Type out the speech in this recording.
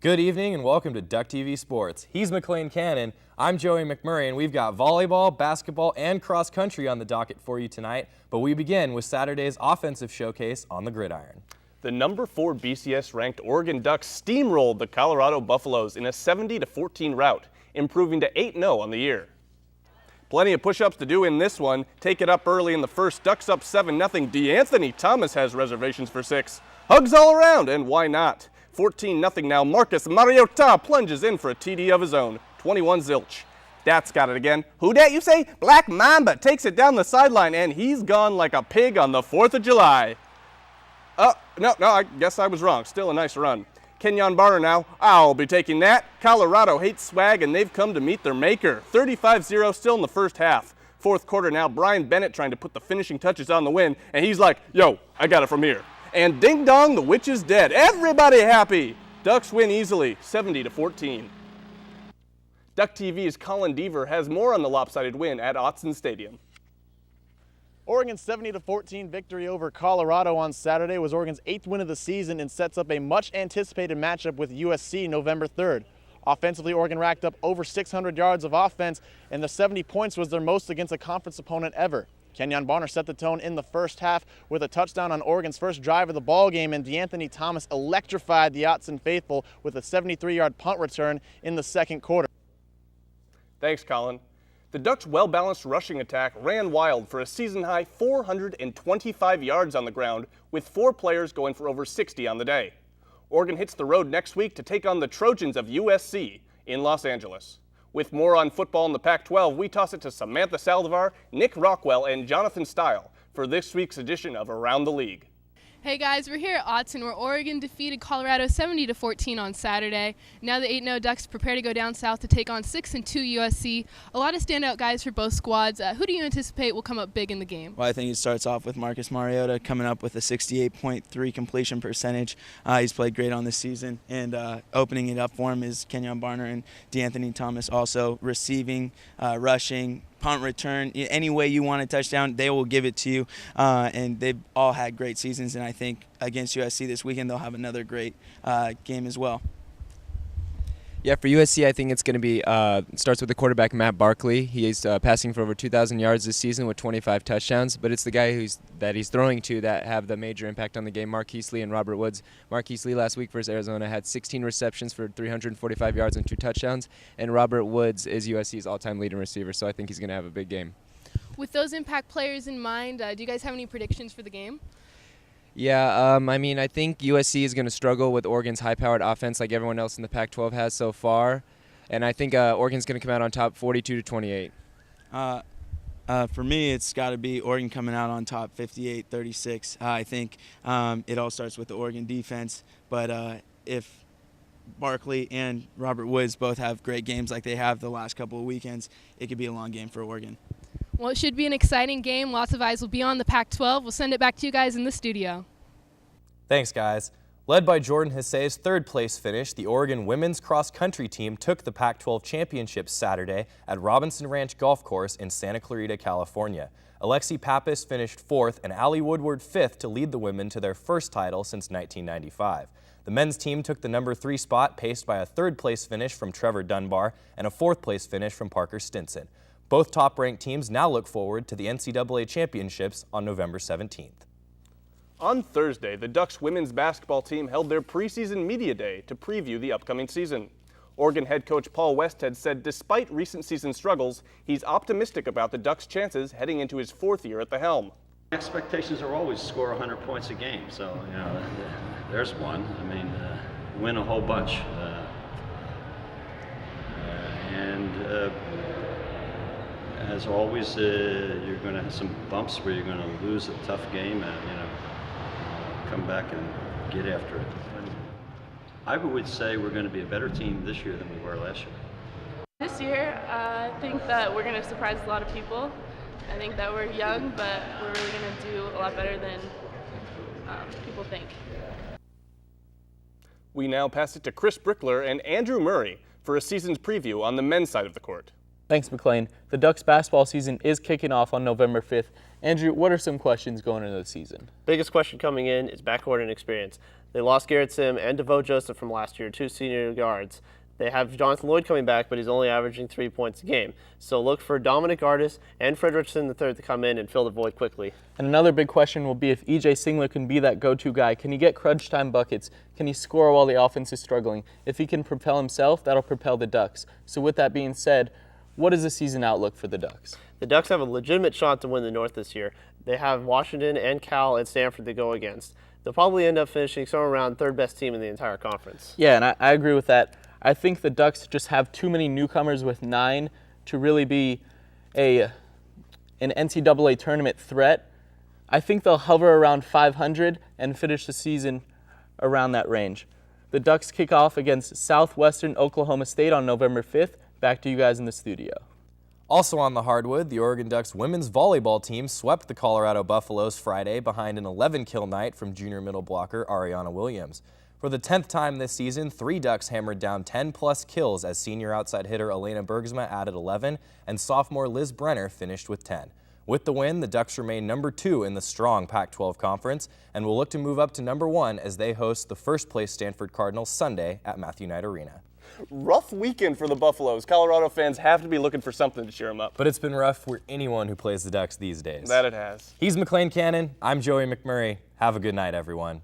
Good evening and welcome to DuckTV Sports. He's McLean Cannon, I'm Joey McMurray, and we've got volleyball, basketball, and cross country on the docket for you tonight. But we begin with Saturday's offensive showcase on the gridiron. The number 4 BCS ranked Oregon Ducks steamrolled the Colorado Buffaloes in a 70-14 rout, improving to 8-0 on the year. Plenty of push-ups to do in this one. Take it up early in the first. Ducks up 7-0. D'Anthony Thomas has reservations for 6. Hugs all around, and why not? 14-0 now. Marcus Mariota plunges in for a TD of his own. 21 zilch. That's got it again. Who dat you say? Black Mamba takes it down the sideline, and he's gone like a pig on the 4th of July. No, I guess I was wrong. Still a nice run. Kenyon Barner now. I'll be taking that. Colorado hates swag, and they've come to meet their maker. 35-0 still in the first half. Fourth quarter now. Brian Bennett trying to put the finishing touches on the win, and he's like, yo, I got it from here. And ding dong, the witch is dead. Everybody happy. Ducks win easily, 70-14. DuckTV's Colin Deaver has more on the lopsided win at Autzen Stadium. Oregon's 70-14 victory over Colorado on Saturday was Oregon's 8th win of the season and sets up a much-anticipated matchup with USC November 3rd. Offensively, Oregon racked up over 600 yards of offense, and the 70 points was their most against a conference opponent ever. Kenyon Barner set the tone in the first half with a touchdown on Oregon's first drive of the ballgame, and D'Anthony Thomas electrified the Autzen faithful with a 73-yard punt return in the second quarter. Thanks, Colin. The Ducks' well-balanced rushing attack ran wild for a season-high 425 yards on the ground, with 4 players going for over 60 on the day. Oregon hits the road next week to take on the Trojans of USC in Los Angeles. With more on football in the Pac-12, we toss it to Samantha Saldivar, Nick Rockwell, and Jonathan Stile for this week's edition of Around the League. Hey guys, we're here at Autzen where Oregon defeated Colorado 70-14 on Saturday. Now the 8-0 Ducks prepare to go down south to take on 6-2 USC. A lot of standout guys for both squads. Who do you anticipate will come up big in the game? Well, I think it starts off with Marcus Mariota coming up with a 68.3 completion percentage. He's played great on this season, and opening it up for him is Kenyon Barner and D'Anthony Thomas also receiving, rushing, punt return, any way you want a touchdown, they will give it to you. And they've all had great seasons, and I think against USC this weekend they'll have another great game as well. Yeah, for USC, I think it's going to be, starts with the quarterback, Matt Barkley. He's passing for over 2,000 yards this season with 25 touchdowns, but it's the guy that he's throwing to that have the major impact on the game, Marquise Lee and Robert Woods. Marquise Lee last week versus Arizona had 16 receptions for 345 yards and 2 touchdowns, and Robert Woods is USC's all-time leading receiver, so I think he's going to have a big game. With those impact players in mind, do you guys have any predictions for the game? Yeah, I mean, I think USC is going to struggle with Oregon's high-powered offense like everyone else in the Pac-12 has so far, and I think Oregon's going to come out on top 42-28. For me, it's got to be Oregon coming out on top 58-36. I think it all starts with the Oregon defense, but if Barkley and Robert Woods both have great games like they have the last couple of weekends, it could be a long game for Oregon. Well, it should be an exciting game. Lots of eyes will be on the Pac-12. We'll send it back to you guys in the studio. Thanks, guys. Led by Jordan Hissey's third-place finish, the Oregon women's cross-country team took the Pac12 Championships Saturday at Robinson Ranch Golf Course in Santa Clarita, California. Alexi Pappas finished 4th and Allie Woodward 5th to lead the women to their first title since 1995. The men's team took the number 3 spot, paced by a third-place finish from Trevor Dunbar and a 4th-place finish from Parker Stinson. Both top-ranked teams now look forward to the NCAA Championships on November 17th. On Thursday, the Ducks women's basketball team held their preseason media day to preview the upcoming season. Oregon head coach Paul Westhead said despite recent season struggles, he's optimistic about the Ducks' chances heading into his 4th year at the helm. Expectations are always score 100 points a game, so there's one. I mean, win a whole bunch. As always, you're going to have some bumps where you're going to lose a tough game and come back and get after it. I would say we're going to be a better team this year than we were last year. This year, I think that we're going to surprise a lot of people. I think that we're young, but we're really going to do a lot better than people think. We now pass it to Chris Brickler and Andrew Murray for a season's preview on the men's side of the court. Thanks, McLean. The Ducks basketball season is kicking off on November 5th. Andrew, what are some questions going into the season? Biggest question coming in is backcourt and experience. They lost Garrett Sim and DeVoe Joseph from last year, 2 senior guards. They have Jonathan Lloyd coming back, but he's only averaging 3 points a game. So look for Dominic Artis and Fredrickson III to come in and fill the void quickly. And another big question will be if EJ Singler can be that go-to guy. Can he get crunch time buckets? Can he score while the offense is struggling? If he can propel himself, that'll propel the Ducks. So with that being said, what is the season outlook for the Ducks? The Ducks have a legitimate shot to win the North this year. They have Washington and Cal and Stanford to go against. They'll probably end up finishing somewhere around third best team in the entire conference. Yeah, and I agree with that. I think the Ducks just have too many newcomers with 9 to really be an NCAA tournament threat. I think they'll hover around 500 and finish the season around that range. The Ducks kick off against Southwestern Oklahoma State on November 5th. Back to you guys in the studio. Also on the hardwood, the Oregon Ducks women's volleyball team swept the Colorado Buffaloes Friday behind an 11-kill night from junior middle blocker Ariana Williams. For the 10th time this season, 3 Ducks hammered down 10-plus kills as senior outside hitter Elena Bergsma added 11 and sophomore Liz Brenner finished with 10. With the win, the Ducks remain number 2 in the strong Pac-12 conference and will look to move up to number 1 as they host the first-place Stanford Cardinals Sunday at Matthew Knight Arena. Rough weekend for the Buffaloes. Colorado fans have to be looking for something to cheer them up. But it's been rough for anyone who plays the Ducks these days. That it has. He's McLean Cannon. I'm Joey McMurray. Have a good night, everyone.